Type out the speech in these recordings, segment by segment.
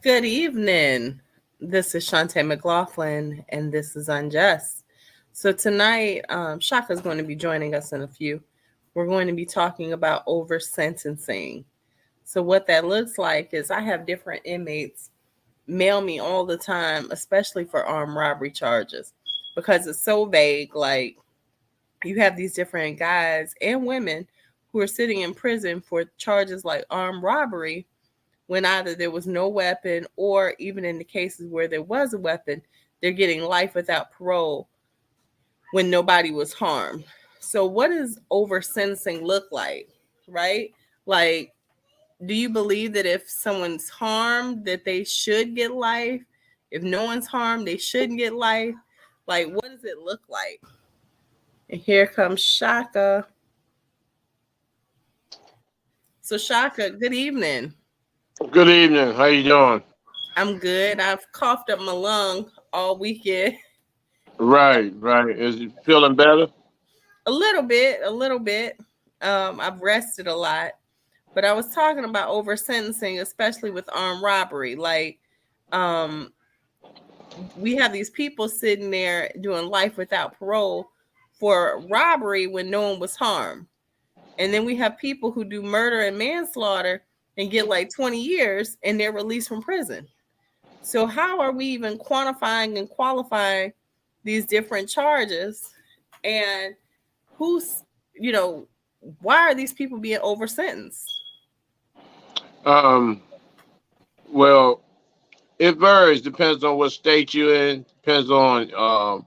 Good evening. This is Chantaye McLaughlin, and this is Unjust. So tonight, Shaka is going to be joining us in a few. We're going to be talking about over sentencing. So what that looks like is I have different inmates mail me all the time, especially for armed robbery charges, because it's so vague. Like you have these different guys and women who are sitting in prison for charges like armed robbery when either there was no weapon or even in the cases where there was a weapon, they're getting life without parole when nobody was harmed. So what does over sentencing look like, right? Like, do you believe that if someone's harmed that they should get life? If no one's harmed, they shouldn't get life? Like, what does it look like? And here comes Shaka. So Shaka, good evening. Good evening. How you doing? I'm good. I've coughed up my lung all weekend. Right, right. Is it feeling better? A little bit. I've rested a lot, but I was talking about over sentencing, especially with armed robbery. Like, um, we have these people sitting there doing life without parole for robbery when no one was harmed, and then we have people who do murder and manslaughter and get like 20 years and they're released from prison. So how are we even quantifying and qualifying these different charges? And who's, you know, why are these people being over sentenced? Um, well, it varies. Depends on what state you're in. Depends on,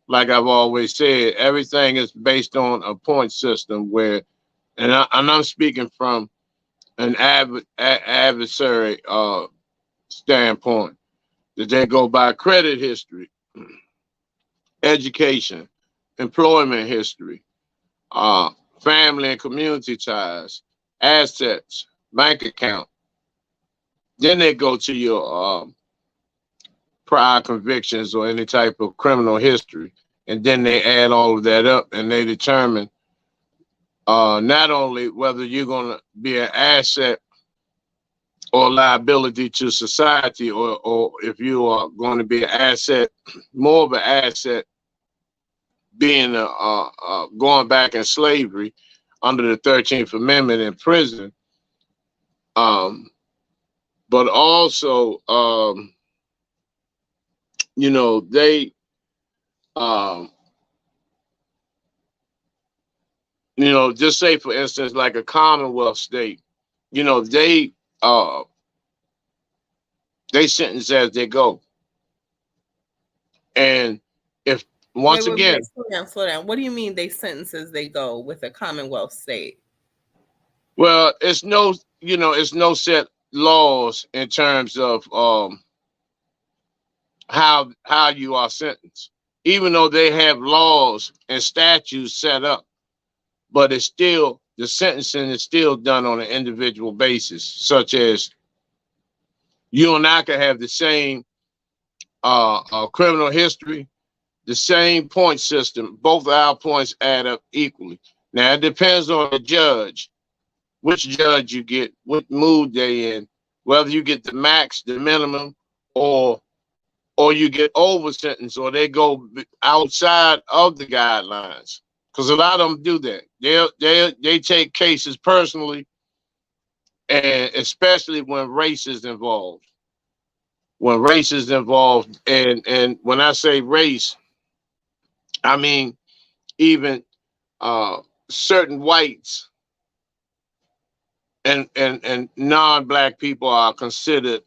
like I've always said, everything is based on a point system where, and I'm speaking from an adversary standpoint, that they go by credit history, education, employment history, uh, family and community ties, assets, bank account. Then they go to your prior convictions or any type of criminal history, and then they add all of that up, and they determine not only whether you're going to be an asset or liability to society, or if you are going to be an asset, more of an asset, being going back in slavery under the 13th Amendment in prison, um, but also, they, um, just say for instance, like a Commonwealth state, you know, uh, they sentence as they go, and if Wait, once wait, wait, again, slow down. What do you mean they sentences they go with a Commonwealth state? well, it's no set laws in terms of how you are sentenced, even though they have laws and statutes set up, but it's still the sentencing is still done on an individual basis, such as you and I could have the same criminal history, the same point system. Both of our points add up equally. Now it depends on the judge, which judge you get, what mood they in, whether you get the max, the minimum, or you get over sentence, or they go outside of the guidelines. Because a lot of them do that. They take cases personally, and especially when race is involved. When race is involved, and when I say race, I mean even certain whites and non-black people are considered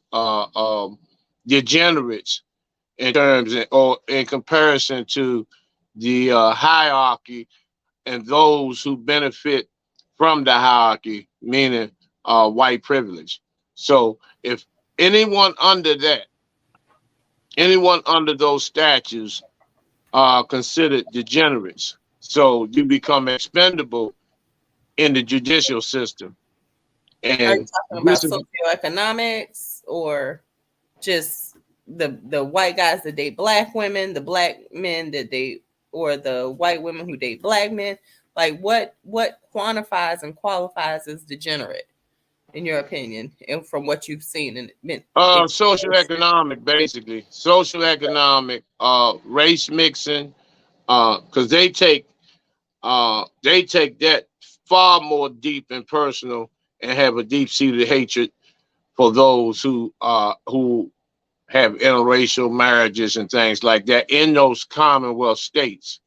degenerates in terms or in comparison to the hierarchy and those who benefit from the hierarchy, meaning white privilege. So if anyone under that, anyone under those statutes are considered degenerates. So you become expendable in the judicial system. Are you And talking about this is socioeconomics or just the white guys that date black women, the black men that date, or the white women who date black men? Like what quantifies and qualifies as degenerate? in your opinion, and from what you've seen and been exposed to? Socioeconomic, basically. Socioeconomic, race mixing, because they take that far more deep and personal and have a deep-seated hatred for those who have interracial marriages and things like that in those Commonwealth states,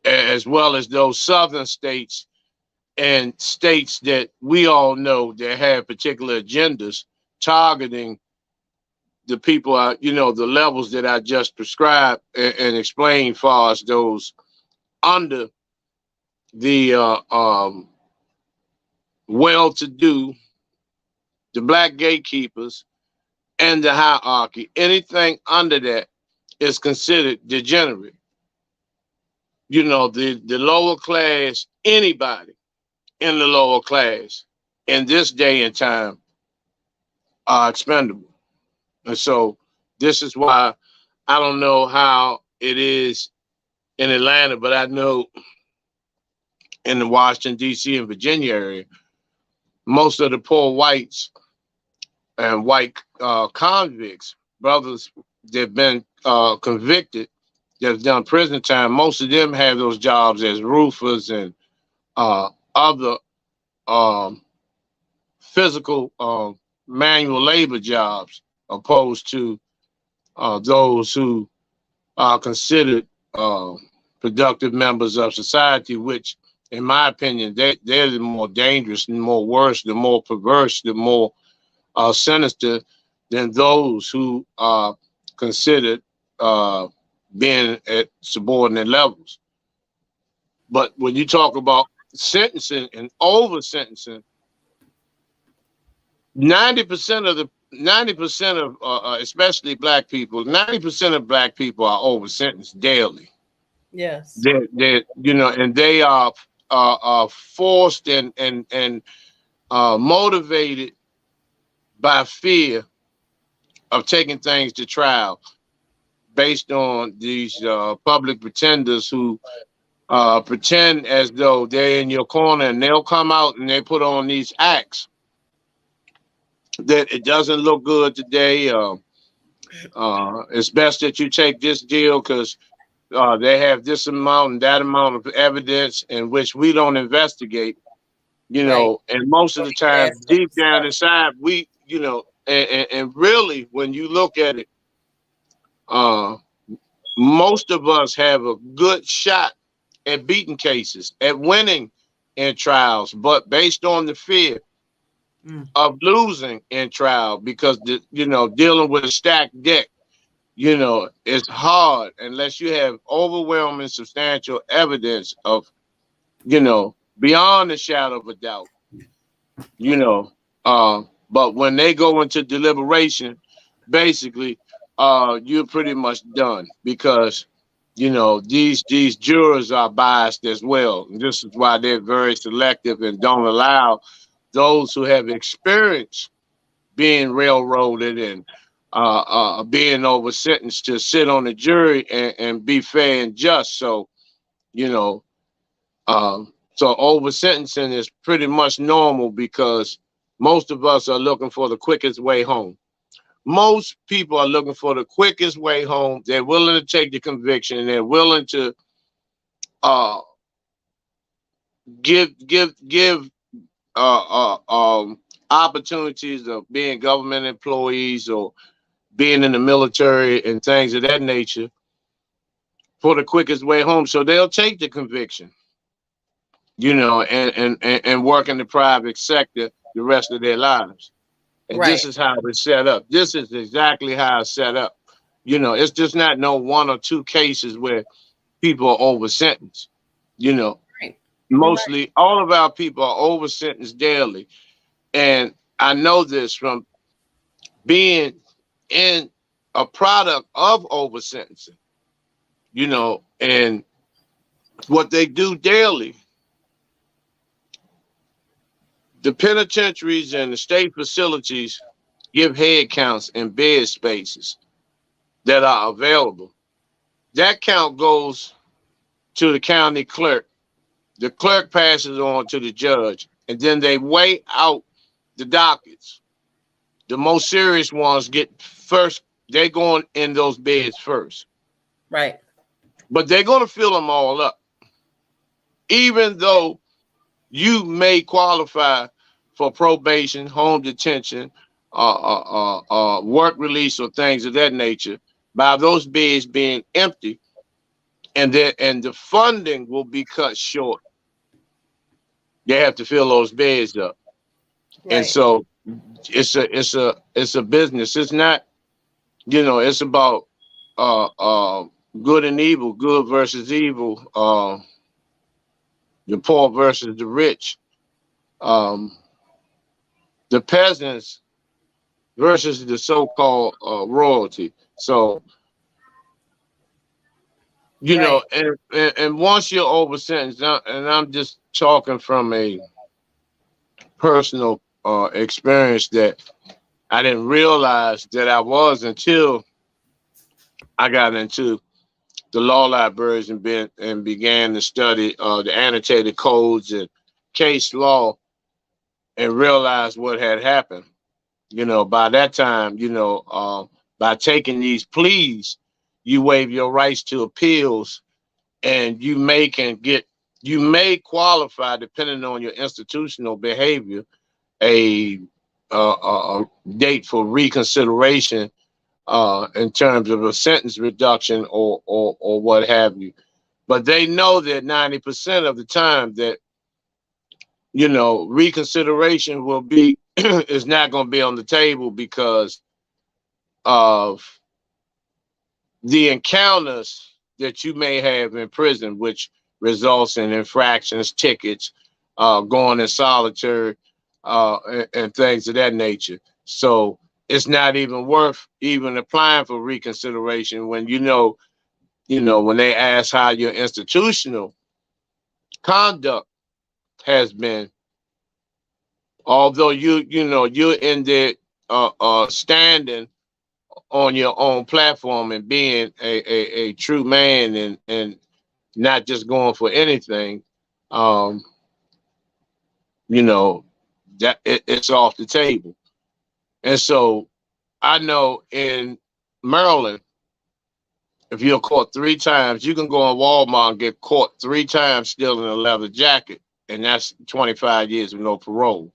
as well as those southern states and states that we all know that have particular agendas targeting the people, the levels that I just prescribed and explained, far as those under the well-to-do, the black gatekeepers, and the hierarchy. Anything under that is considered degenerate. The lower class, anybody in the lower class in this day and time are expendable. And so this is why I don't know how it is in Atlanta, but I know in the Washington, D.C. and Virginia area, most of the poor whites and white convicts, brothers that have been convicted, that have done prison time, most of them have those jobs as roofers and other physical manual labor jobs, opposed to those who are considered productive members of society, which, in my opinion, they're the more dangerous and more worse, the more perverse, the more sinister than those who are considered being at subordinate levels. But when you talk about sentencing and over sentencing, 90% of especially black people, 90% of black people are over sentenced daily. Yes. And they are forced and motivated by fear of taking things to trial, based on these public pretenders who pretend as though they're in your corner, and they'll come out and they put on these acts that it doesn't look good today. It's best that you take this deal because they have this amount and that amount of evidence in which we don't investigate, Right. and most of the time, deep down inside, we, and really, when you look at it, most of us have a good shot at beating cases, at winning in trials, but based on the fear of losing in trial, because dealing with a stacked deck, it's hard unless you have overwhelming substantial evidence of, beyond the shadow of a doubt, but when they go into deliberation, basically, you're pretty much done, because these jurors are biased as well. And this is why they're very selective and don't allow those who have experience being railroaded and being over sentenced to sit on the jury and be fair and just. So, so over sentencing is pretty much normal, because most of us are looking for the quickest way home. Most people are looking for the quickest way home. They're willing to take the conviction, and they're willing to give opportunities of being government employees or being in the military and things of that nature for the quickest way home. So they'll take the conviction, and work in the private sector the rest of their lives. And Right. this is how it's set up. This is exactly how it's set up. It's just not no one or two cases where people are over sentenced. Right. Mostly all of our people are over sentenced daily. And I know this from being in a product of over sentencing, and what they do daily. The penitentiaries and the state facilities give head counts and bed spaces that are available. That count goes to the county clerk. The clerk passes on to the judge. and then they weigh out the dockets. The most serious ones get first. They're going in those beds first. Right. But they're going to fill them all up. Even though you may qualify for probation, home detention, work release, or things of that nature, by those beds being empty, and the funding will be cut short. They have to fill those beds up, and Right. so it's a business. It's not, it's about good and evil, good versus evil, the poor versus the rich, um, the peasants versus the so-called royalty. So, Right. and once you're over sentenced, and I'm just talking from a personal experience that I didn't realize that I was until I got into the law libraries and began to study the annotated codes and case law, and realized what had happened. By that time, by taking these pleas, you waive your rights to appeals, and you may qualify, depending on your institutional behavior, a, a date for reconsideration in terms of a sentence reduction or what have you. But they know that 90% of the time that reconsideration will be is not going to be on the table because of the encounters that you may have in prison, which results in infractions, tickets, going in solitary, and things of that nature. So it's not even worth even applying for reconsideration when when they ask how your institutional conduct has been. Although you're in there standing on your own platform and being a true man and not just going for anything, um, that it's off the table. And so I know in Maryland, if you're caught 3 times, you can go in Walmart and get caught 3 times still in a leather jacket, and that's 25 years with no parole.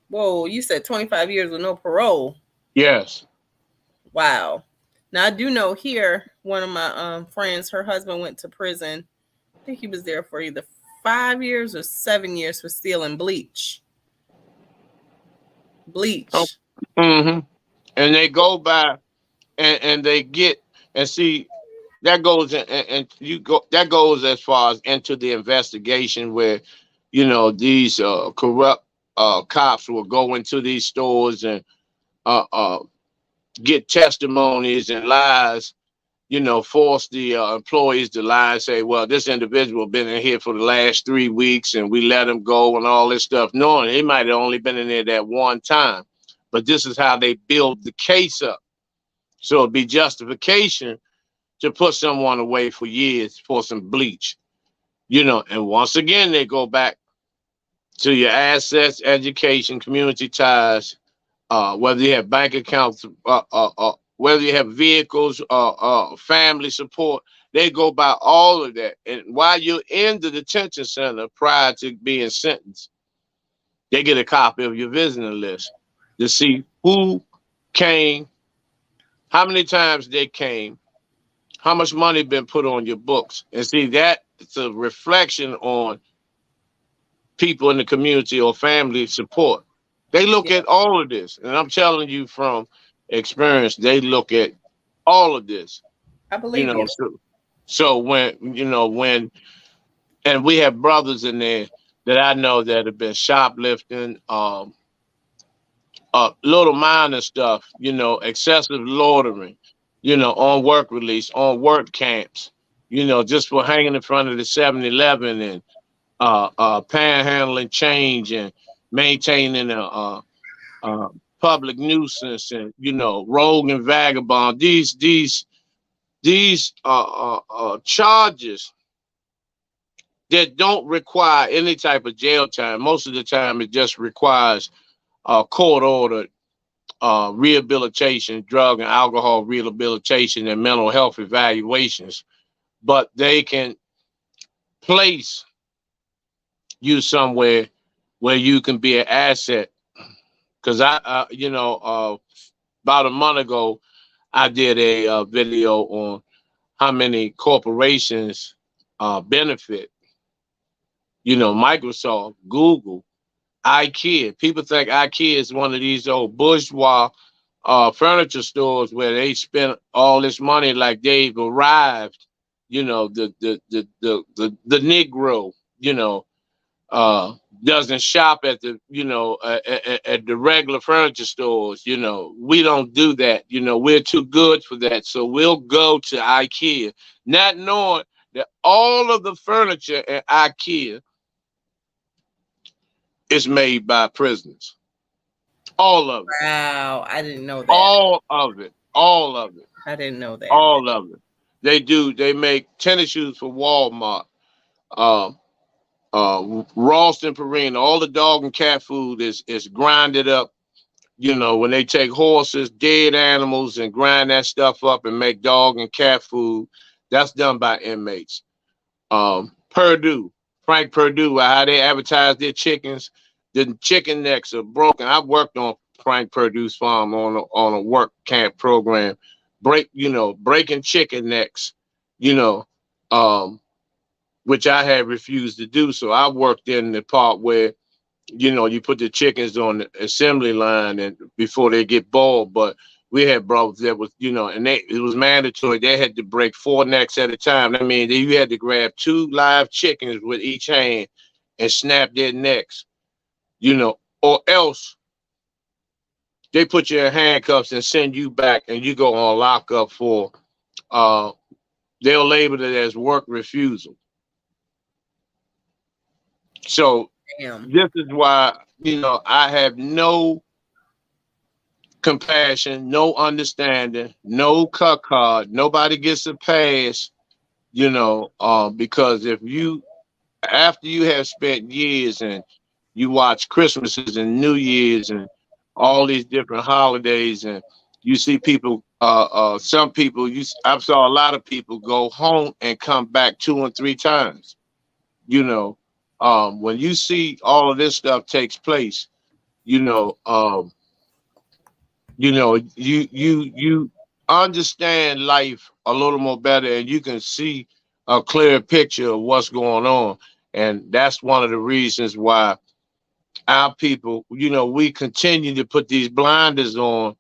Whoa, you said 25 years with no parole. Yes. Wow. Now I do know here, one of my friends, her husband went to prison. I think he was there for either 5 years or 7 years for stealing bleach. Oh. Bleach. Mm-hmm. And they go by and they get and see that goes and you go that goes as far as into the investigation where these corrupt cops will go into these stores and uh, uh, get testimonies and lies, force the employees to lie and say, well, this individual been in here for the last 3 weeks and we let him go and all this stuff, knowing he might have only been in there that one time. But this is how they build the case up. So it'd be justification to put someone away for years for some bleach, and once again, they go back to your assets, education, community ties, whether you have bank accounts, whether you have vehicles, family support, they go by all of that. And while you're in the detention center prior to being sentenced, they get a copy of your visitor list to see who came, how many times they came, how much money been put on your books. And see, that it's a reflection on people in the community or family support. They look Yeah, at all of this. And I'm telling you from experience, they look at all of this. I You believe know, you. so when and we have brothers in there that I know that have been shoplifting, little minor stuff, excessive loitering, on work release, on work camps, just for hanging in front of the 7-Eleven and panhandling change and maintaining a public nuisance and rogue and vagabond. These charges that don't require any type of jail time. Most of the time, it just requires court ordered rehabilitation, drug and alcohol rehabilitation, and mental health evaluations. But they can place you somewhere where you can be an asset. Because about a month ago, I did a video on how many corporations benefit. Microsoft, Google, IKEA. People think IKEA is one of these old bourgeois furniture stores where they spend all this money like they've arrived. The Negro, uh, doesn't shop at the at the regular furniture stores. We don't do that. We're too good for that. So we'll go to IKEA, not knowing that all of the furniture at IKEA is made by prisoners. All of it. Wow, I didn't know that. All of it. All of it. I didn't know that. All of it. They do. They make tennis shoes for Walmart. Uh, Ralston Purina, all the dog and cat food is grinded up. When they take horses, dead animals, and grind that stuff up and make dog and cat food, that's done by inmates. Purdue, Frank Purdue, how they advertise their chickens, the chicken necks are broken. I worked on Frank Purdue's farm on a work camp program, breaking chicken necks, you know, um, which I had refused to do. So I worked in the part where, you put the chickens on the assembly line and before they get boiled. But we had brothers that was, and it was mandatory. They had to break 4 necks at a time. I mean, you had to grab 2 live chickens with each hand and snap their necks, or else they put you in handcuffs and send you back and you go on lockup for, uh, they'll label it as work refusal. So Damn. this is why, I have no compassion, no understanding, no cut card. Nobody gets a pass, because if you, after you have spent years and you watch Christmases and New Year's and all these different holidays, and you see people, some people, I saw a lot of people go home and come back 2 and 3 times. When you see all of this stuff takes place, you know, um, you understand life a little more better, and you can see a clear picture of what's going on. And that's one of the reasons why our people, we continue to put these blinders on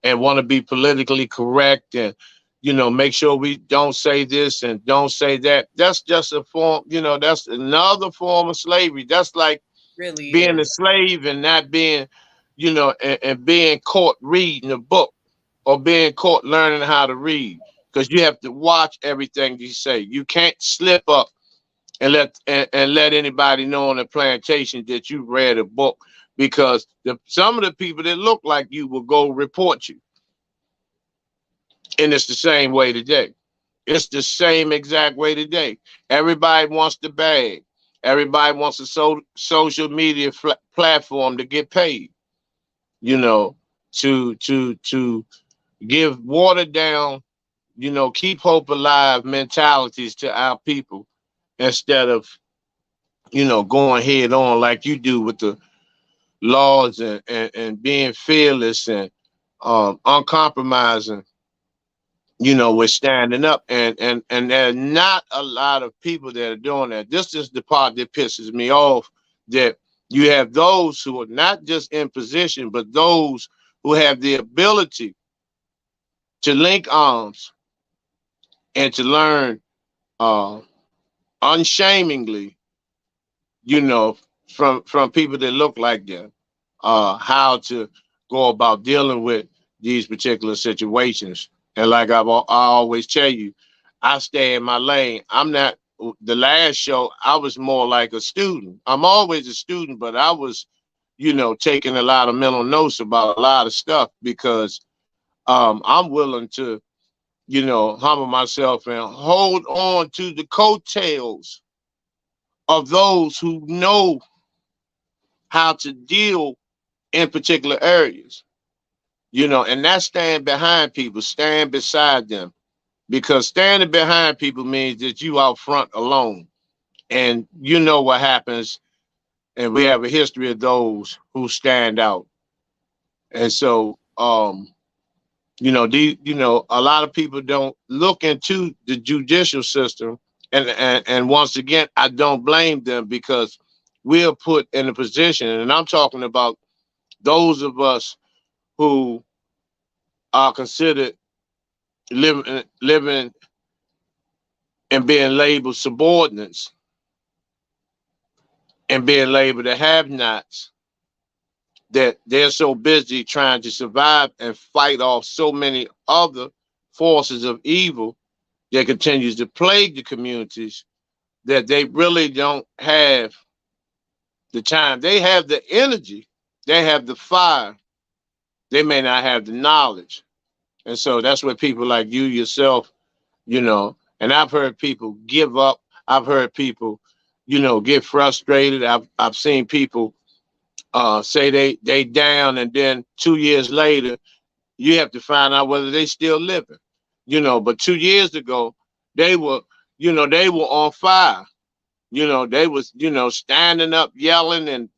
and want to be politically correct and make sure we don't say this and don't say that. That's just a form, that's another form of slavery. That's like Really being a is. slave and not being, and being caught reading a book or being caught learning how to read, because you have to watch everything you say. You can't slip up and let anybody know on the plantation that you read a book, because some of the people that look like you will go report you. And it's the same way today. It's the same exact way today. Everybody wants the bag. Everybody wants a social media platform to get paid. To give watered down, keep hope alive mentalities to our people instead of going head on like you do with the laws and being fearless and uncompromising. We're standing up, and there are not a lot of people that are doing that. This is the part that pisses me off, that you have those who are not just in position, but those who have the ability to link arms and to learn uh, unshamingly, you know, from people that look like them, how to go about dealing with these particular situations. And like I always tell you, I stay in my lane. I'm not, the last show, I was more like a student. I'm always a student, but I was, taking a lot of mental notes about a lot of stuff, because I'm willing to, humble myself and hold on to the coattails of those who know how to deal in particular areas, and that's stand behind people, stand beside them, because standing behind people means that you out front alone. And you know what happens, and we have a history of those who stand out. And so, a lot of people don't look into the judicial system, and once again, I don't blame them, because we're put in a position, and I'm talking about those of us who are considered living and being labeled subordinates and being labeled the have-nots, that they're so busy trying to survive and fight off so many other forces of evil that continues to plague the communities, that they really don't have the time. They have the energy, they have the fire, they may not have the knowledge. And so that's where people like you yourself, and I've heard people give up. I've heard people, get frustrated. I've seen people say they down, and then 2 years later, you have to find out whether they still living. But 2 years ago, they were, they were on fire. They was, standing up, yelling, and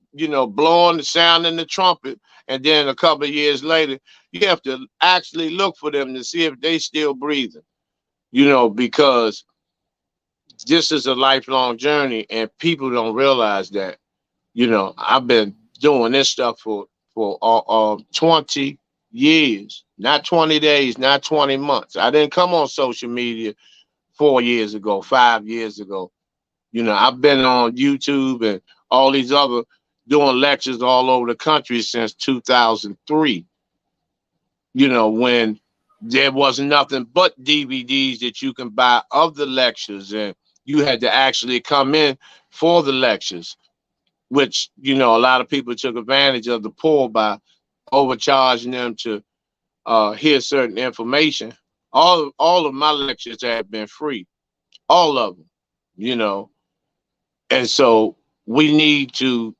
blowing, sounding the trumpet. And then a couple of years later, you have to actually look for them to see if they still breathing. Because this is a lifelong journey, and people don't realize that. I've been doing this stuff for 20 years, not 20 days, not 20 months. I didn't come on social media 4 years ago, 5 years ago. I've been on YouTube and all these other doing lectures all over the country since 2003. When there was nothing but DVDs that you can buy of the lectures, and you had to actually come in for the lectures, which, a lot of people took advantage of the poor by overcharging them to hear certain information. All of my lectures have been free, all of them. And so we need to,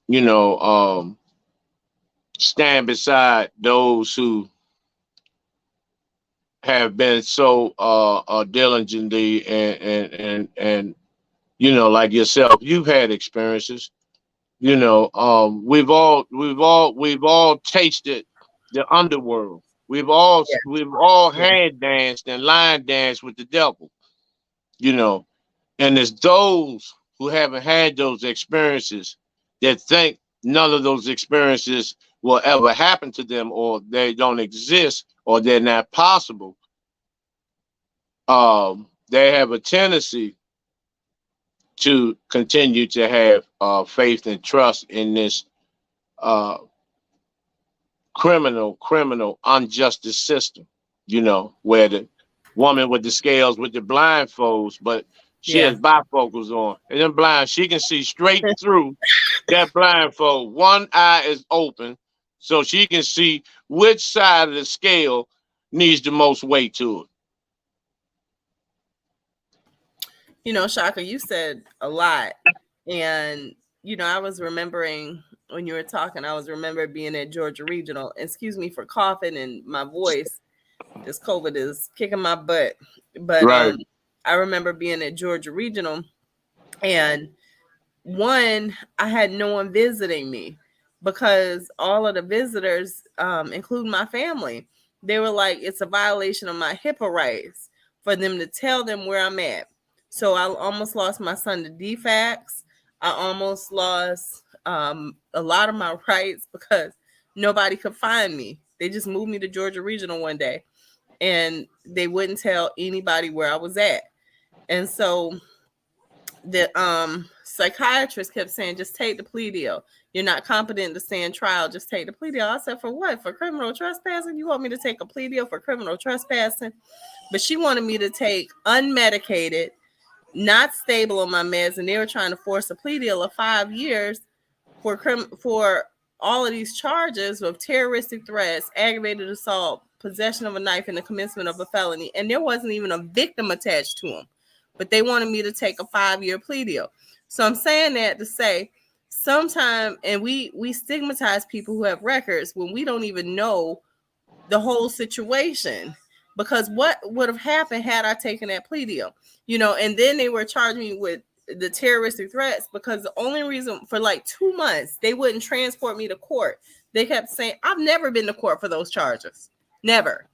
you know, um, stand beside those who have been so diligently and like yourself, you've had experiences. We've all tasted the underworld. Yeah. We've all Yeah. hand danced and line danced with the devil. You know, and it's those who haven't had those experiences that think none of those experiences will ever happen to them, or they don't exist, or they're not possible. They have a tendency to continue to have faith and trust in this uh, criminal, unjust system, where the woman with the scales with the blindfolds, but she has Yeah. bifocals on. And then blind, she can see straight through that blindfold. One eye is open, so she can see which side of the scale needs the most weight to it. Shaka, you said a lot. And, I was remembering when you were talking, I was remember being at Georgia Regional. Excuse me for coughing and my voice. This COVID is kicking my butt. But Right. I remember being at Georgia Regional, and one, I had no one visiting me because all of the visitors, including my family, they were like, it's a violation of my HIPAA rights for them to tell them where I'm at. So I almost lost my son to DFACS. I almost lost a lot of my rights because nobody could find me. They just moved me to Georgia Regional one day, and they wouldn't tell anybody where I was at. And so the psychiatrist kept saying, just take the plea deal. You're not competent to stand trial, just take the plea deal. I said, for what? For criminal trespassing? You want me to take a plea deal for criminal trespassing? But she wanted me to take unmedicated, not stable on my meds, and they were trying to force a plea deal of 5 years for all of these charges of terroristic threats, aggravated assault, possession of a knife, and the commencement of a felony. And there wasn't even a victim attached to them. but they wanted me to take a 5-year plea deal. So I'm saying that to say sometimes, and we stigmatize people who have records when we don't even know the whole situation, because what would have happened had I taken that plea deal, and then they were charging me with the terroristic threats, because the only reason for like 2 months they wouldn't transport me to court, they kept saying I've never been to court for those charges, never.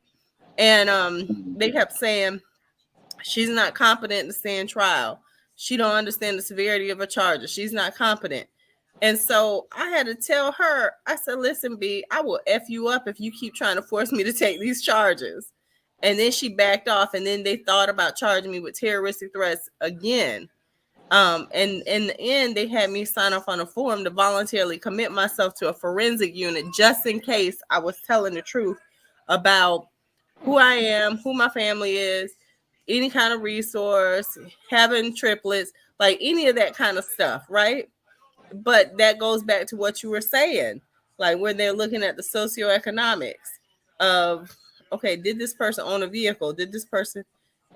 And they kept saying she's not competent to stand trial, she don't understand the severity of her charges, she's not competent. And so I had to tell her, I said, listen, B, I will F you up if you keep trying to force me to take these charges. And then she backed off, and then they thought about charging me with terroristic threats again. And in the end, they had me sign off on a form to voluntarily commit myself to a forensic unit just in case I was telling the truth about who I am, who my family is, any kind of resource, having triplets, like any of that kind of stuff, right? But that goes back to what you were saying, like when they're looking at the socioeconomics of, okay, did this person own a vehicle? Did this person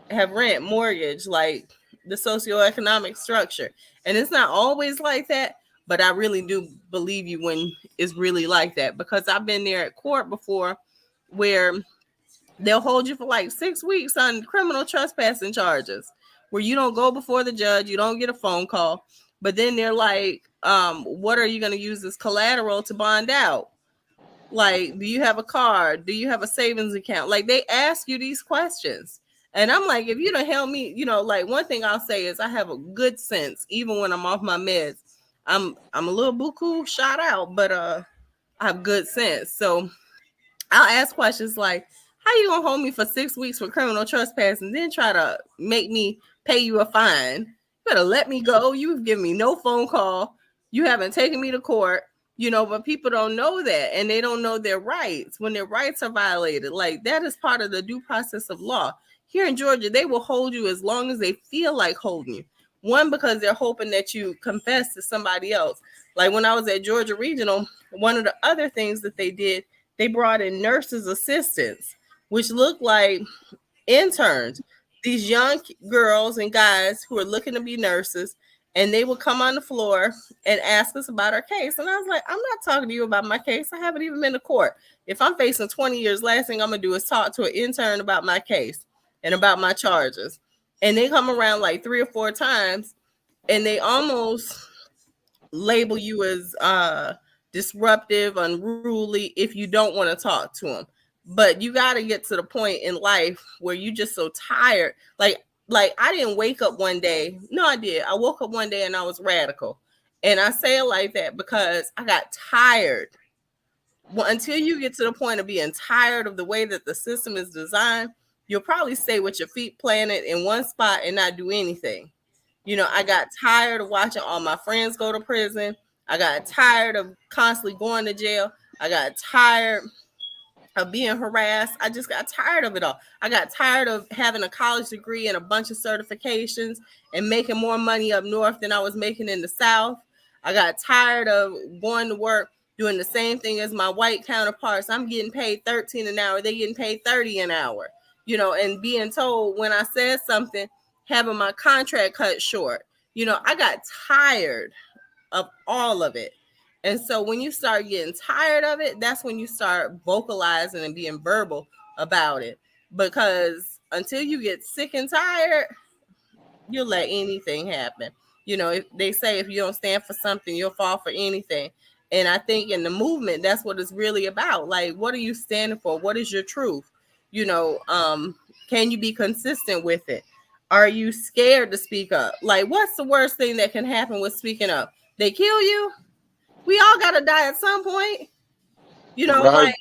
have rent, mortgage, like the socioeconomic structure? And it's not always like that, but I really do believe you when it's really like that, because I've been there at court before where they'll hold you for like 6 weeks on criminal trespassing charges, where you don't go before the judge, you don't get a phone call, but then they're like, what are you going to use as collateral to bond out? Like, do you have a car? Do you have a savings account? Like, they ask you these questions. And I'm like, if you don't help me, like, one thing I'll say is I have a good sense, even when I'm off my meds. I'm a little buku shot out, but I have good sense. So I'll ask questions like, how you gonna hold me for 6 weeks for criminal trespass and then try to make me pay you a fine? You better let me go. You've given me no phone call. You haven't taken me to court. But people don't know that, and they don't know their rights when their rights are violated. Like, that is part of the due process of law. Here in Georgia, they will hold you as long as they feel like holding you. One, because they're hoping that you confess to somebody else. Like when I was at Georgia Regional, one of the other things that they did, they brought in nurses assistants, which looked like interns, these young girls and guys who are looking to be nurses, and they would come on the floor and ask us about our case. And I was like, I'm not talking to you about my case. I haven't even been to court. If I'm facing 20 years, last thing I'm going to do is talk to an intern about my case and about my charges. And they come around like 3 or 4 times, and they almost label you as disruptive, unruly, if you don't want to talk to them. But you got to get to the point in life where you just so tired. Like I didn't wake up one day. No, I did. I woke up one day and I was radical. And I say it like that because I got tired. Well, until you get to the point of being tired of the way that the system is designed, you'll probably stay with your feet planted in one spot and not do anything. I got tired of watching all my friends go to prison. I got tired of constantly going to jail. I got tired of being harassed. I just got tired of it all. I got tired of having a college degree and a bunch of certifications and making more money up north than I was making in the South. I got tired of going to work doing the same thing as my white counterparts. I'm getting paid 13 an hour. They're getting paid 30 an hour, and being told when I said something, having my contract cut short. I got tired of all of it. And so when you start getting tired of it, that's when you start vocalizing and being verbal about it. Because until you get sick and tired, you'll let anything happen. If they say if you don't stand for something, you'll fall for anything. And I think in the movement, that's what it's really about. Like, what are you standing for? What is your truth? Can you be consistent with it? Are you scared to speak up? Like, what's the worst thing that can happen with speaking up? They kill you? We all got to die at some point. Right. Like,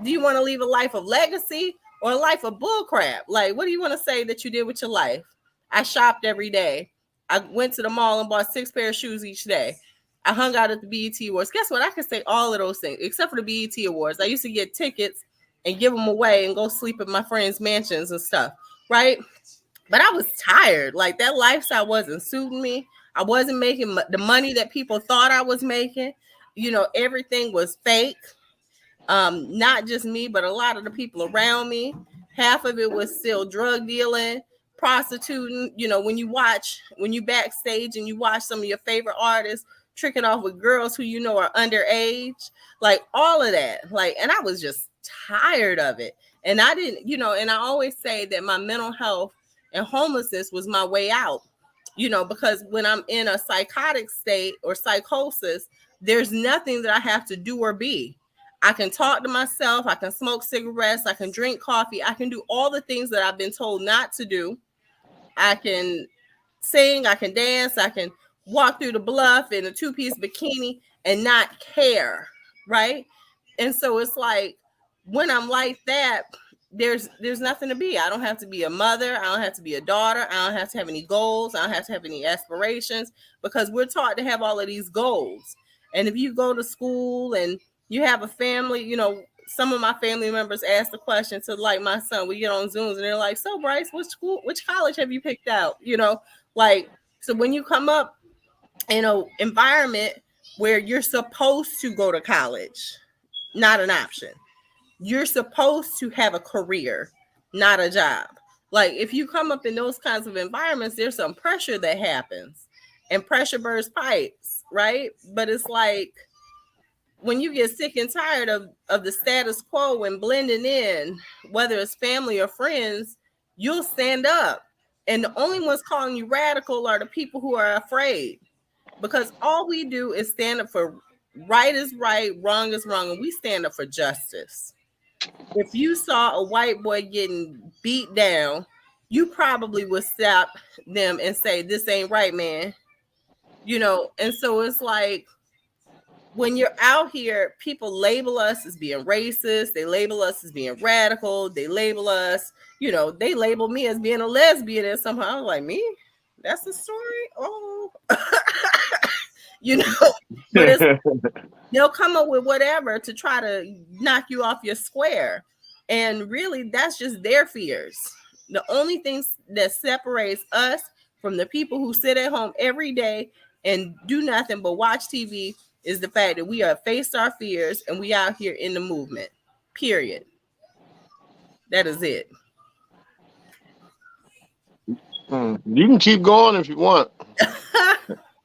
do you want to leave a life of legacy or a life of bullcrap? Like, what do you want to say that you did with your life? I shopped every day. I went to the mall and bought 6 pair of shoes each day. I hung out at the BET Awards. Guess what? I can say all of those things, except for the BET Awards. I used to get tickets and give them away and go sleep at my friends' mansions and stuff, right? But I was tired. Like, that lifestyle wasn't suiting me. I wasn't making the money that people thought I was making. Everything was fake. Not just me, but a lot of the people around me. Half of it was still drug dealing, prostituting, when you backstage and you watch some of your favorite artists tricking off with girls who are underage, like all of that. Like, and I was just tired of it. And I didn't, and I always say that my mental health and homelessness was my way out, because when I'm in a psychotic state or psychosis, there's nothing that I have to do or be. I can talk to myself, I can smoke cigarettes, I can drink coffee, I can do all the things that I've been told not to do. I can sing, I can dance, I can walk through the bluff in a two-piece bikini and not care, right? And so it's like, when I'm like that, there's nothing to be. I don't have to be a mother, I don't have to be a daughter, I don't have to have any goals, I don't have to have any aspirations, because we're taught to have all of these goals. And if you go to school and you have a family, some of my family members ask the question to, like, my son. We get on Zooms and they're like, "So Bryce, which college have you picked out?" Like, so when you come up in an environment where you're supposed to go to college, not an option. You're supposed to have a career, not a job. Like, if you come up in those kinds of environments, there's some pressure that happens, and pressure bursts pipes, right? But it's like, when you get sick and tired of the status quo and blending in, whether it's family or friends, you'll stand up. And the only ones calling you radical are the people who are afraid, because all we do is stand up for right is right, wrong is wrong, and we stand up for justice. If you saw a white boy getting beat down, you probably would stop them and say, "This ain't right, man." And so it's like, when you're out here, people label us as being racist. They label us as being radical. They label us, they label me as being a lesbian. And somehow I was like, me? That's the story? Oh, but they'll come up with whatever to try to knock you off your square. And really, that's just their fears. The only thing that separates us from the people who sit at home every day and do nothing but watch TV is the fact that we have faced our fears and we out here in the movement. Period. That is it. You can keep going if you want.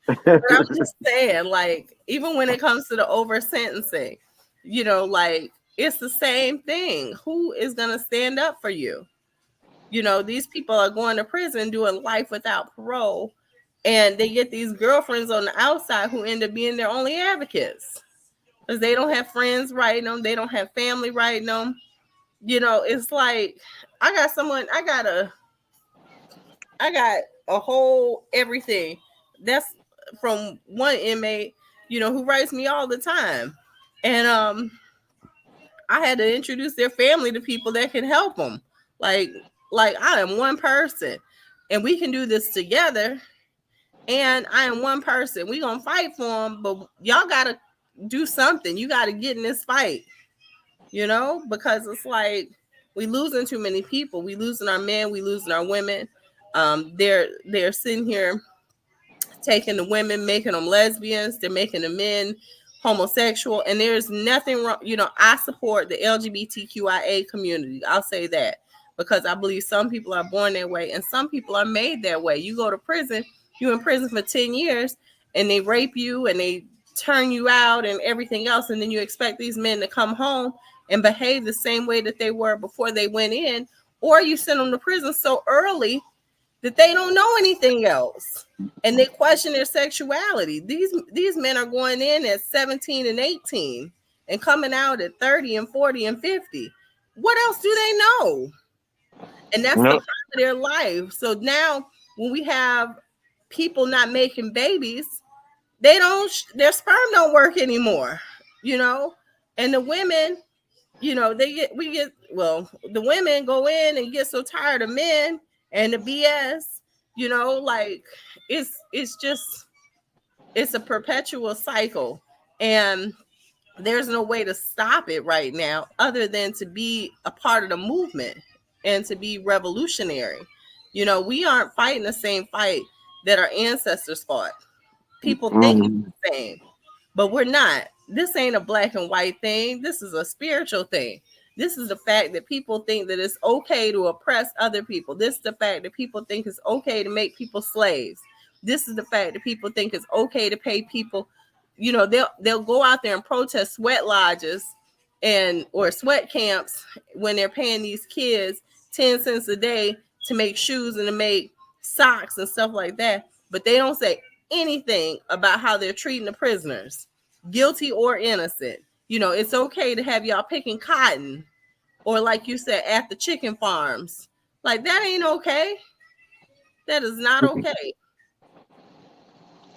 But I'm just saying, like, even when it comes to the over sentencing, like, it's the same thing. Who is going to stand up for you? These people are going to prison doing life without parole, and they get these girlfriends on the outside who end up being their only advocates, because they don't have friends writing them. They don't have family writing them. It's like, I got a whole everything. That's from one inmate, who writes me all the time. And I had to introduce their family to people that can help them. Like I am one person and we can do this together. And I am one person. We gonna fight for them, but y'all gotta do something. You gotta get in this fight, because it's like, we losing too many people. We losing our men. We losing our women. They're sitting here taking the women, making them lesbians. They're making the men homosexual. And there's nothing wrong. I support the LGBTQIA community. I'll say that, because I believe some people are born that way and some people are made that way. You go to prison, you're in prison for 10 years and they rape you and they turn you out and everything else. And then you expect these men to come home and behave the same way that they were before they went in, or you send them to prison so early that they don't know anything else and they question their sexuality. These men are going in at 17 and 18 and coming out at 30 and 40 and 50. What else do they know? And that's the part of their life. So now when we have people not making babies, their sperm don't work anymore, and the women, the women go in and get so tired of men and the BS, like, it's a perpetual cycle, and there's no way to stop it right now other than to be a part of the movement and to be revolutionary. We aren't fighting the same fight that our ancestors fought. People think it's the same, but we're not. This ain't a black and white thing. This is a spiritual thing. This is the fact that people think that it's okay to oppress other people. This is the fact that people think it's okay to make people slaves. This is the fact that people think it's okay to pay people. You know, they'll go out there and protest sweat lodges and or sweat camps when they're paying these kids 10 cents a day to make shoes and to make socks and stuff like that. But they don't say anything about how they're treating the prisoners, guilty or innocent. You know, it's okay to have y'all picking cotton or, like you said, at the chicken farms. Like, that ain't okay. That is not okay.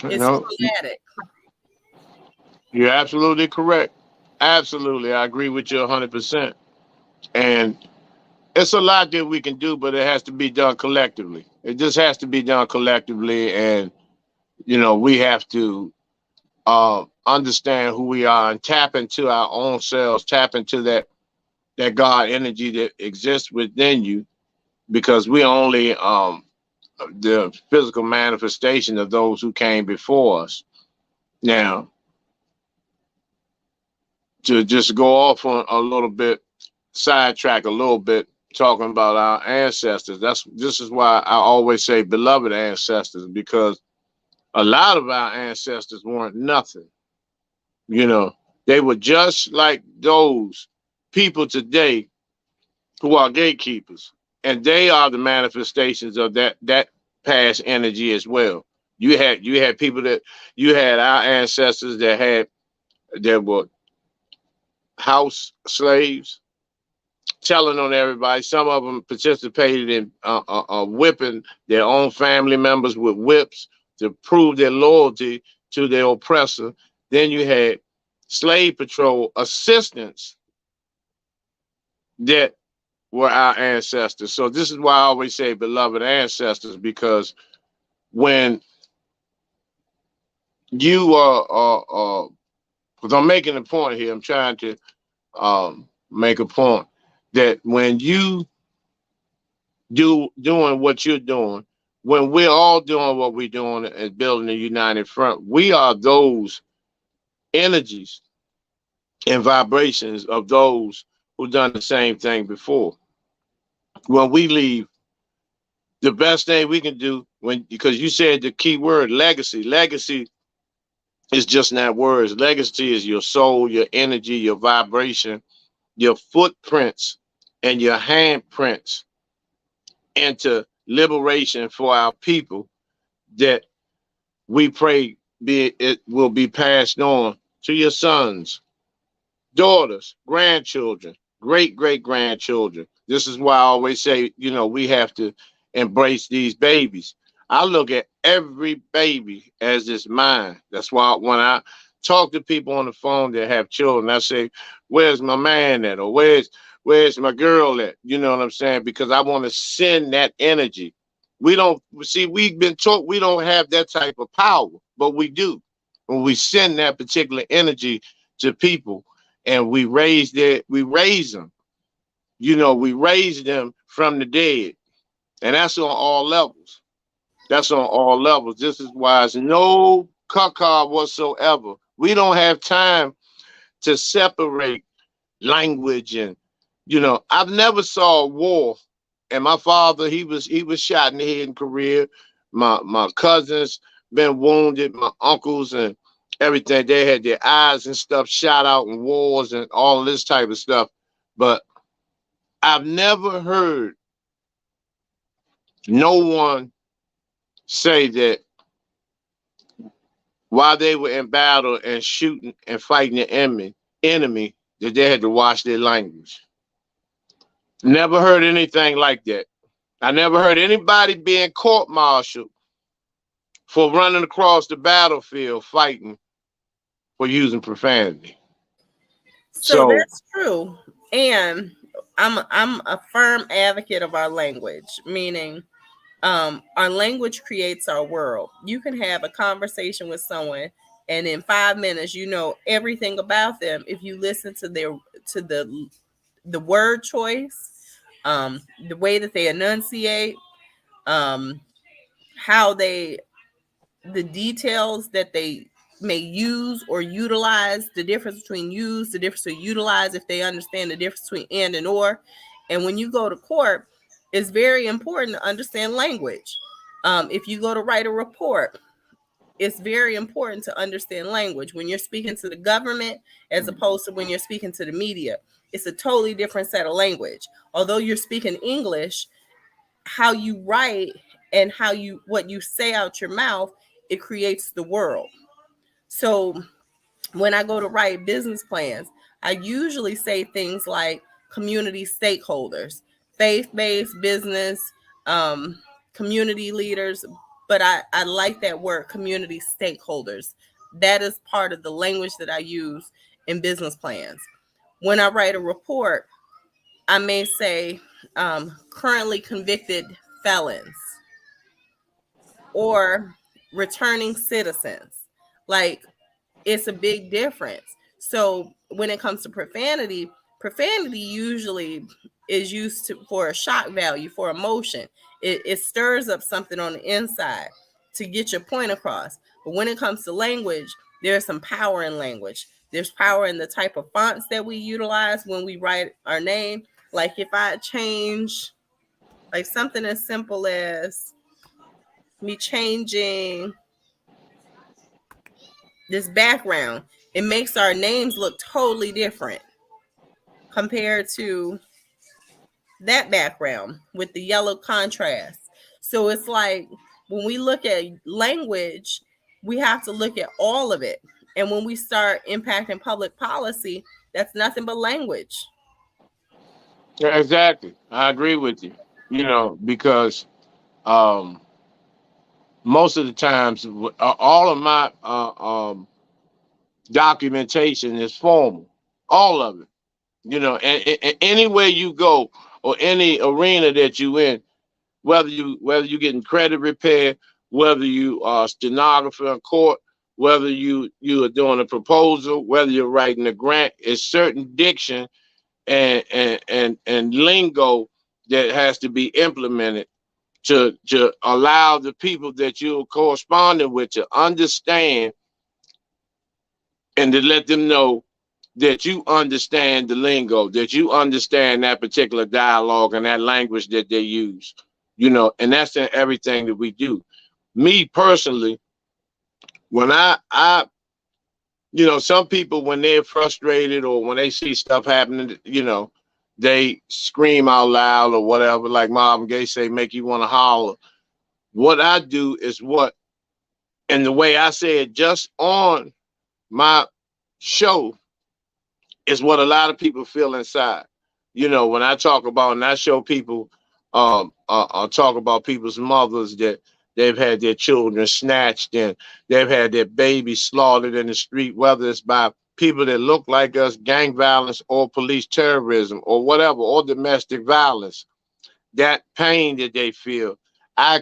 It's No, traumatic. you're absolutely correct. Absolutely. I agree with you 100%. And it's a lot that we can do, but it has to be done collectively. It just has to be done collectively. And, we have to understand who we are and tap into our own selves, tap into that God energy that exists within you, because we only the physical manifestation of those who came before us. Now, to just go off on a little bit, sidetrack a little bit, talking about our ancestors. This is why I always say beloved ancestors, because a lot of our ancestors weren't nothing. They were just like those people today who are gatekeepers, and they are the manifestations of that past energy as well. You had people that you had our ancestors that were house slaves, telling on everybody. Some of them participated in whipping their own family members with whips to prove their loyalty to their oppressor. Then you had slave patrol assistants that were our ancestors. So this is why I always say beloved ancestors, because when you because I'm making a point here, I'm trying to make a point that when you doing what you're doing, when we're all doing what we're doing and building a united front, we are those energies and vibrations of those who done the same thing before. When we leave, the best thing we can do, because you said the key word, legacy. Legacy is just not words. Legacy is your soul, your energy, your vibration, your footprints, and your handprints into liberation for our people, that we pray it will be passed on to your sons, daughters, grandchildren, great grandchildren. This is why I always say, we have to embrace these babies. I look at every baby as it's mine. That's why when I talk to people on the phone that have children, I say, "Where's my man at?" or "Where's my girl at?" You know what I'm saying? Because I want to send that energy. We don't see. We've been taught we don't have that type of power, but we do. When we send that particular energy to people, and we raise them. We raise them from the dead, and that's on all levels. That's on all levels. This is why there's no caca whatsoever. We don't have time to separate language, and I've never saw war. And my father, he was shot in the head in Korea. My cousins been wounded. My uncles and everything, they had their eyes and stuff shot out in wars and all this type of stuff. But I've never heard no one say that while they were in battle and shooting and fighting the enemy, that they had to watch their language. Never heard anything like that. I never heard anybody being court-martialed for running across the battlefield fighting for using profanity. So So that's true. And I'm a firm advocate of our language, meaning our language creates our world. You can have a conversation with someone, and in 5 minutes, you know everything about them if you listen to the word choice, the way that they enunciate, um, how they, the details that they may use or utilize, the difference between use, the difference between utilize, if they understand the difference between and or. And when you go to court, it's very important to understand language. If you go to write a report, it's very important to understand language. When you're speaking to the government, as opposed to when you're speaking to the media, it's a totally different set of language. Although you're speaking English, how you write and what you say out your mouth, it creates the world. So when I go to write business plans, I usually say things like community stakeholders, faith-based business, community leaders, but I like that word, community stakeholders. That is part of the language that I use in business plans. When I write a report, I may say currently convicted felons or returning citizens. Like, it's a big difference. So when it comes to profanity, profanity usually is used for a shock value, for emotion. It stirs up something on the inside to get your point across. But when it comes to language, there's some power in language. There's power in the type of fonts that we utilize when we write our name. Like if I change, like something as simple as me changing this background, it makes our names look totally different compared to that background with the yellow contrast. So it's like when we look at language, we have to look at all of it. And when we start impacting public policy, that's nothing but language. Yeah, exactly. I agree with you. Because um, most of the times, all of my documentation is formal, all of it. And anywhere you go or any arena that you in, whether you getting credit repair, whether you are a stenographer in court, whether you are doing a proposal, whether you're writing a grant, it's certain diction and lingo that has to be implemented to allow the people that you're corresponding with to understand and to let them know that you understand the lingo, that you understand that particular dialogue and that language that they use, and that's in everything that we do. Me personally, when some people, when they're frustrated or when they see stuff happening, they scream out loud or whatever, like Marvin Gaye say, make you want to holler. What I do is and the way I say it just on my show is what a lot of people feel inside. When I talk about and I show people, talk about people's mothers that they've had their children snatched and they've had their babies slaughtered in the street, whether it's by people that look like us, gang violence or police terrorism or whatever, or domestic violence. That pain that they feel, I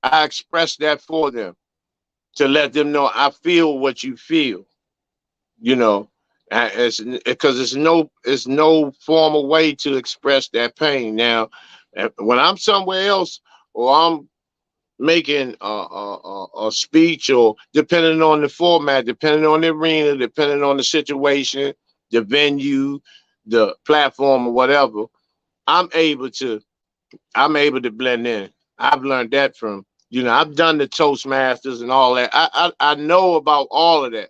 express that for them to let them know I feel what you feel. It's because it's no formal way to express that pain. Now, when I'm somewhere else or I'm making a speech, or depending on the format, depending on the arena, depending on the situation, the venue, the platform, or whatever, I'm able to blend in. I've learned that from I've done the Toastmasters and all that. I know about all of that.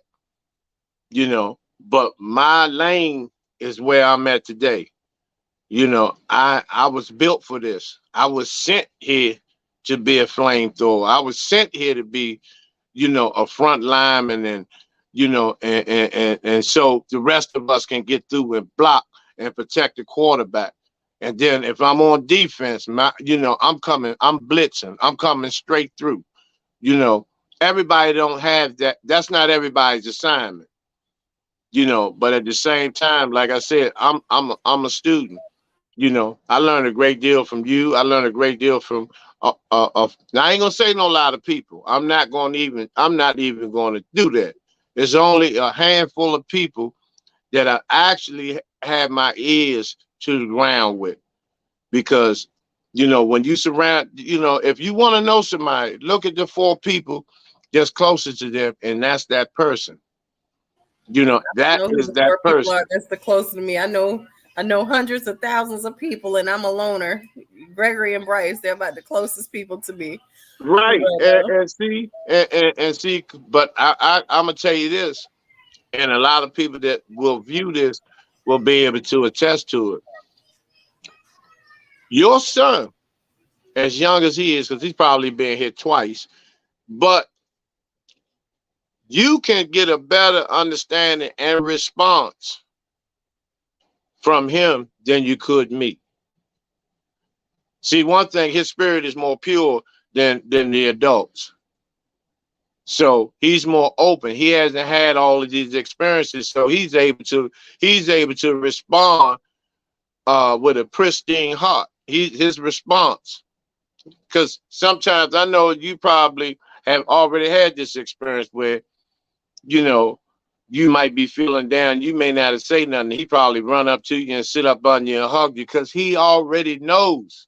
But my lane is where I'm at today. I was built for this. I was sent here to be a flamethrower. I was sent here to be, a front lineman and, and so the rest of us can get through and block and protect the quarterback. And then if I'm on defense, I'm blitzing. I'm coming straight through. Everybody don't have that. That's not everybody's assignment. But at the same time, like I said, I'm a student. I learned a great deal from you. I learned a great deal from now I ain't gonna say no lot of people. I'm not even gonna do that. There's only a handful of people that I actually have my ears to the ground with. Because when you surround, if you want to know somebody, look at the 4 people just closer to them, and that's that person. I That know who is the that four people person. are that's the closest to me. I know hundreds of thousands of people, and I'm a loner. Gregory and Bryce, they're about the closest people to me. Right. But And see, but I'm gonna tell you this, and a lot of people that will view this will be able to attest to it. Your son, as young as he is, because he's probably been here twice, but you can get a better understanding and response from him than you could me. See, one thing, his spirit is more pure than the adults. So he's more open. He hasn't had all of these experiences, so he's able to respond with a pristine heart. His response, because sometimes I know you probably have already had this experience where you know you might be feeling down. You may not have said nothing. He probably run up to you and sit up on you and hug you because he already knows.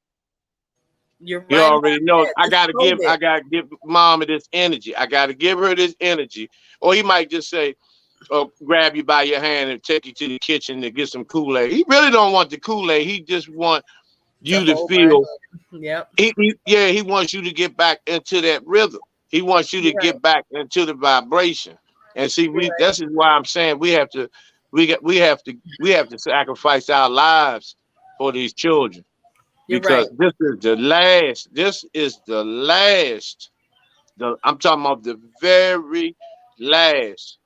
you're He right about already knows. that. I It's gotta give. COVID. I gotta give Mama this energy. I gotta give her this energy. Or he might just say, or grab you by your hand and take you to the kitchen to get some Kool-Aid. He really don't want the Kool-Aid. He just want To you to hold my feel. hand. Yep. Yeah, he wants you to get back into that rhythm. He wants you to You're get right. back into the vibration. And see, You're we right. this is why I'm saying we have to sacrifice our lives for these children You're right. because this is the last. This is the last. I'm talking about the very last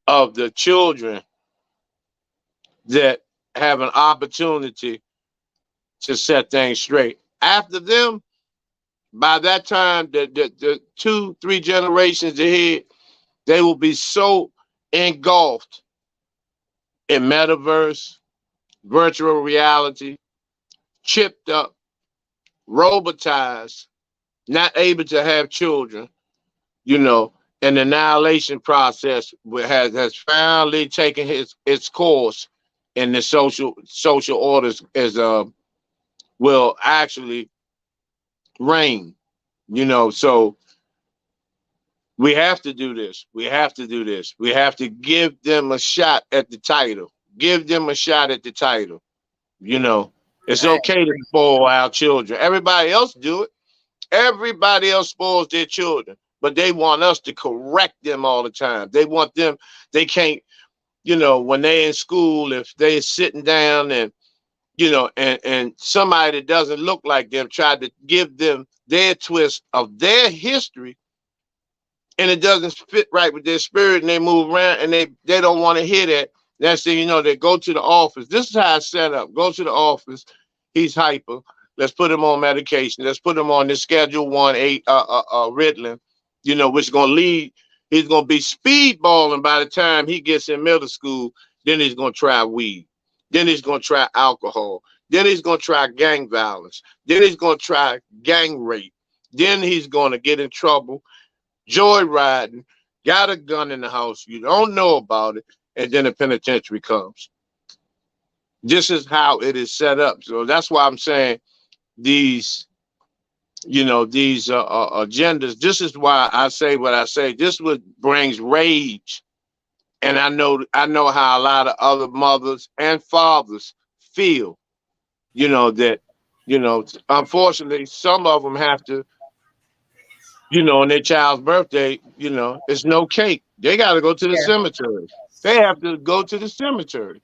of the children that have an opportunity to set things straight. After them, by that time, the two, three generations ahead, they will be so engulfed in metaverse, virtual reality, chipped up, robotized, not able to have children, you know, and the annihilation process has finally taken its course, and the social orders is will actually reign. So we have to do this. We have to do this. We have to give them a shot at the title. Give them a shot at the title. You know, it's I okay to spoil our children. Everybody else do it. Everybody else spoils their children, but they want us to correct them all the time. They want them. They can't. When they in school, if they sitting down and and somebody that doesn't look like them tried to give them their twist of their history, and it doesn't fit right with their spirit, and they move around and they don't want to hear that. That's the they go to the office. This is how it's set up. Go to the office. He's hyper. Let's put him on medication. Let's put him on this Schedule 1 Ritalin. Which is gonna lead. He's gonna be speedballing by the time he gets in middle school. Then he's gonna try weed. Then he's gonna try alcohol. Then he's gonna try gang violence. Then he's gonna try gang rape. Then he's gonna get in trouble joyriding, got a gun in the house, you don't know about it, and then the penitentiary comes. This is how it is set up. So that's why I'm saying these, these agendas. This is why I say what I say. This what brings rage, and I know how a lot of other mothers and fathers feel. That, unfortunately, some of them have to on their child's birthday, it's no cake. They got to go to the yeah. cemetery. They have to go to the cemetery.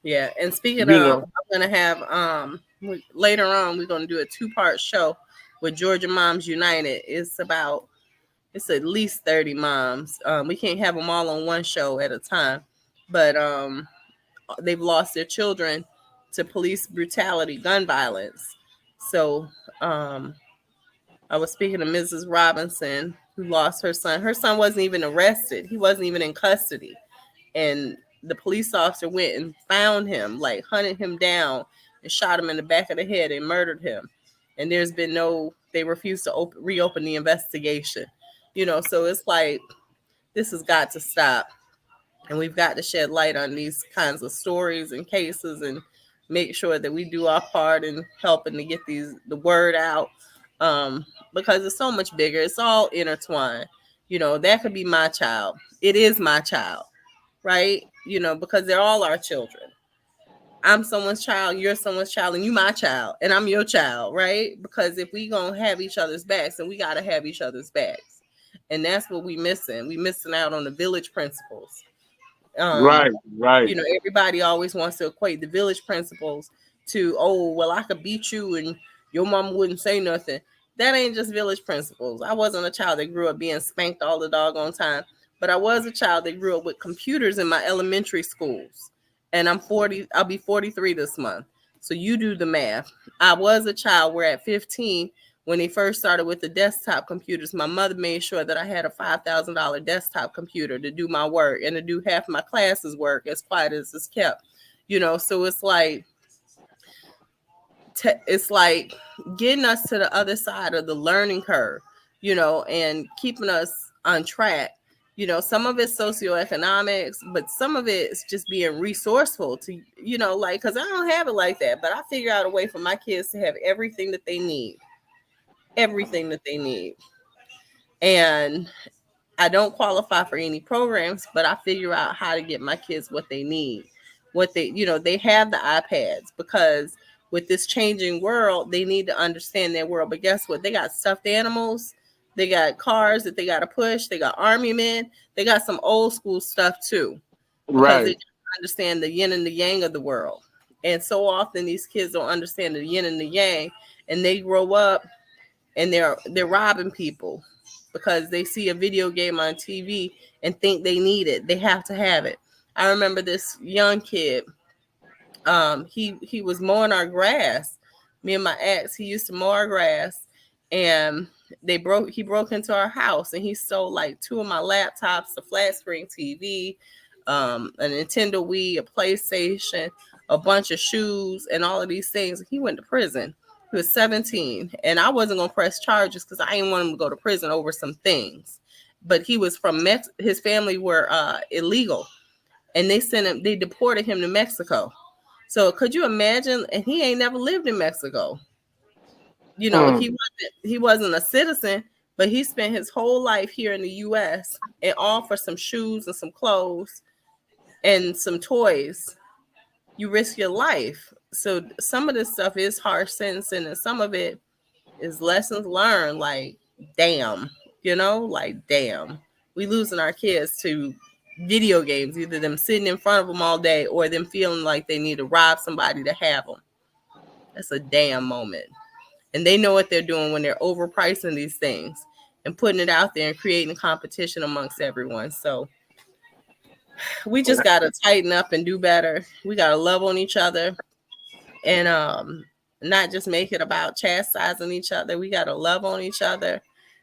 Yeah. And speaking You of, know, I'm gonna have later on we're gonna do a 2-part show with Georgia Moms United. It's at least 30 moms. We can't have them all on one show at a time, but they've lost their children to police brutality, gun violence. So I was speaking to Mrs. Robinson, who lost her son. Her son wasn't even arrested. He wasn't even in custody. And the police officer went and found him, like hunted him down and shot him in the back of the head and murdered him. And they refused to reopen the investigation. So it's like, this has got to stop. And we've got to shed light on these kinds of stories and cases and make sure that we do our part in helping to get the word out. because it's so much bigger. It's all intertwined. That could be my child. It is my child, right? Because they're all our children. I'm someone's child, you're someone's child, and you my child, and I'm your child, right? Because if we gonna have each other's backs, then we gotta have each other's backs, and that's what we missing. We missing out on the village principles. Right, right, Everybody always wants to equate the village principles to, oh, well, I could beat you and your mom wouldn't say nothing. That ain't just village principles. I wasn't a child that grew up being spanked all the doggone time, but I was a child that grew up with computers in my elementary schools. And I'm 40, I'll be 43 this month. So you do the math. I was a child where at 15, when they first started with the desktop computers, my mother made sure that I had a $5,000 desktop computer to do my work and to do half my classes work as quiet as it's kept. So it's like getting us to the other side of the learning curve, and keeping us on track. Some of it's socioeconomics, but some of it's just being resourceful to, because I don't have it like that, but I figure out a way for my kids to have everything that they need. Everything that they need. And I don't qualify for any programs, but I figure out how to get my kids what they need. They have the iPads because with this changing world, they need to understand their world. But guess what? They got stuffed animals. They got cars that they got to push. They got army men. They got some old school stuff too, because they right. understand the yin and the yang of the world. And so often these kids don't understand the yin and the yang, and they grow up and they're robbing people because they see a video game on TV and think they need it. They have to have it. I remember this young kid. He was mowing our grass. Me and my ex, he used to mow our grass, and he broke into our house and he stole like two of my laptops, a flat screen TV, a Nintendo Wii, a PlayStation, a bunch of shoes, and all of these things. He went to prison. He was 17, and I wasn't gonna press charges because I didn't want him to go to prison over some things. But he was from his family were illegal, and they deported him to Mexico. So could you imagine? And he ain't never lived in Mexico. He wasn't a citizen, but he spent his whole life here in the U.S. and all for some shoes and some clothes and some toys. You risk your life. So some of this stuff is harsh sentencing, and some of it is lessons learned. Like, damn, damn, we losing our kids to video games, either them sitting in front of them all day or them feeling like they need to rob somebody to have them. That's a damn moment. And they know what they're doing when they're overpricing these things and putting it out there and creating competition amongst everyone. So we just got to tighten up and do better. We got to love on each other and not just make it about chastising each other. We got to love on each other.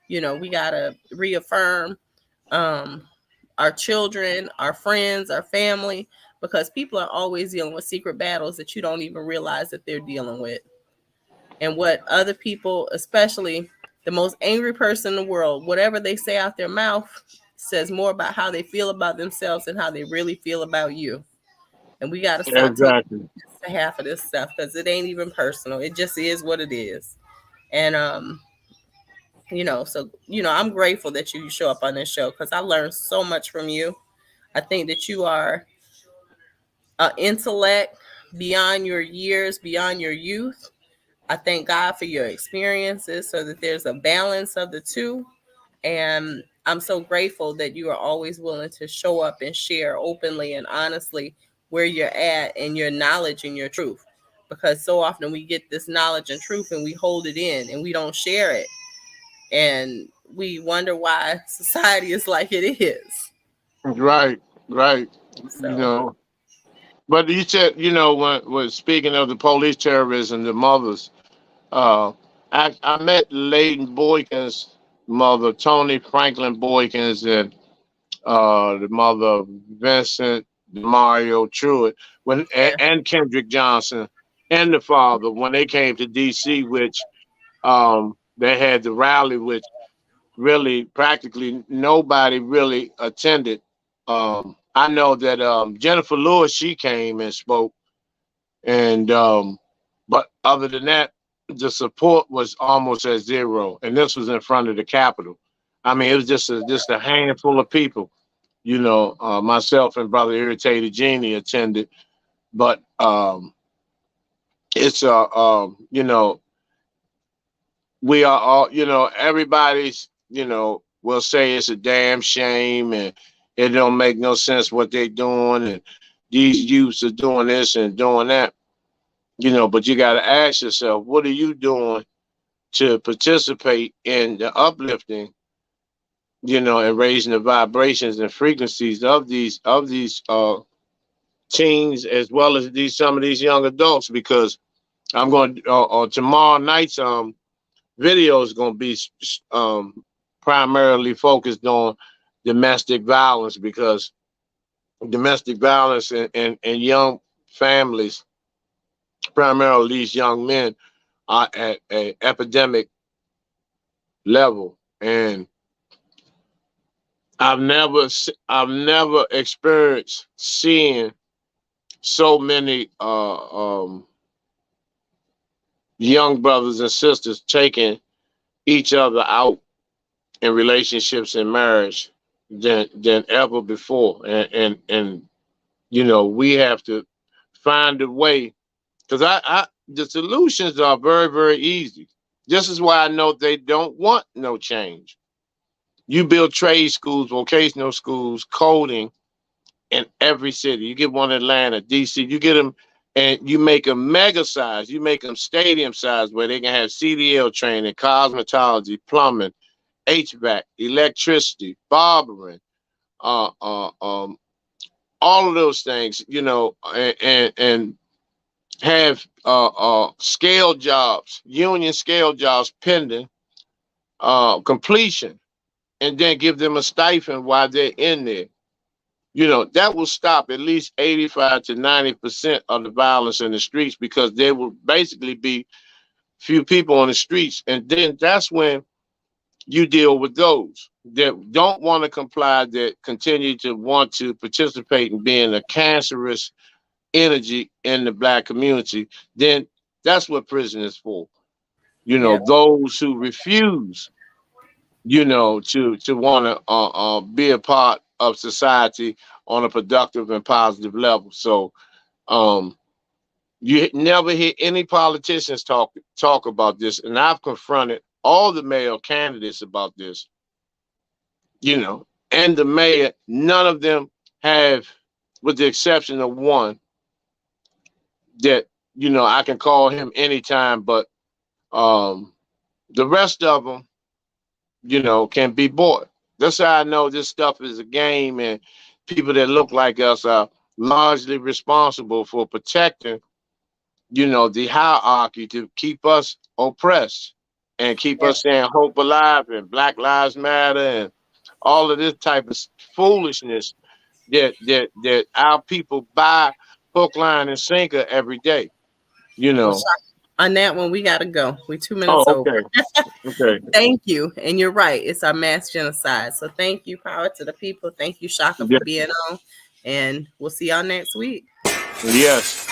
We got to reaffirm our children, our friends, our family, because people are always dealing with secret battles that you don't even realize that they're dealing with. And what other people, especially the most angry person in the world, whatever they say out their mouth says more about how they feel about themselves and how they really feel about you. And we got to stop Exactly. taking half of this stuff because it ain't even personal. It just is what it is. And, I'm grateful that you show up on this show because I learned so much from you. I think that you are an intellect beyond your years, beyond your youth. I thank God for your experiences so that there's a balance of the two. And I'm so grateful that you are always willing to show up and share openly and honestly where you're at and your knowledge and your truth. Because so often we get this knowledge and truth and we hold it in and we don't share it. And we wonder why society is like it is. Right, right. So, But you said, when speaking of the police terrorism, the mothers, I met Leighton Boykins' mother, Tony Franklin Boykins, and the mother of Vincent Mario Truitt, yeah. and Kendrick Johnson, and the father when they came to D.C., which they had the rally, which really practically nobody really attended. I know that Jennifer Lewis, she came and spoke, and but other than that, the support was almost at zero, and this was in front of the Capitol. I mean, it was just a handful of people. Myself and Brother Irritated Genie attended, but it's we are all, everybody's, will say it's a damn shame and it don't make no sense what they're doing, and these youths are doing this and doing that, but you got to ask yourself, what are you doing to participate in the uplifting, and raising the vibrations and frequencies of these teens, as well as some of these young adults? Because I'm going tomorrow night's video is going to be primarily focused on domestic violence, because domestic violence and young families, primarily these young men, are at an epidemic level. And I've never experienced seeing so many young brothers and sisters taking each other out in relationships and marriage than ever before. And we have to find a way, because the solutions are very, very easy. This is why I know they don't want no change. You build trade schools, vocational schools, coding in every city. You get one in Atlanta, DC, you get them, and you make them mega size, you make them stadium size, where they can have CDL training, cosmetology, plumbing, HVAC, electricity, barbering, all of those things, and have scale jobs, union scale jobs pending completion, and then give them a stipend while they're in there. That will stop at least 85 to 90% of the violence in the streets, because there will basically be few people on the streets. And then that's when you deal with those that don't want to comply, that continue to want to participate in being a cancerous energy in the Black community. Then that's what prison is for. Those who refuse, to want to be a part of society on a productive and positive level. So you never hear any politicians talk about this, and I've confronted all the mayor candidates about this, and the mayor, none of them have, with the exception of one that, I can call him anytime, but the rest of them, can be bought. That's how I know this stuff is a game, and people that look like us are largely responsible for protecting, the hierarchy to keep us oppressed and keep us saying hope alive and Black Lives Matter and all of this type of foolishness that our people buy hook, line, and sinker every day. On that one, we got to go. We're 2 minutes over. Okay. Thank you. And you're right. It's our mass genocide. So thank you, power to the people. Thank you, Tshaka, for being on. And we'll see y'all next week. Yes.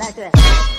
like that.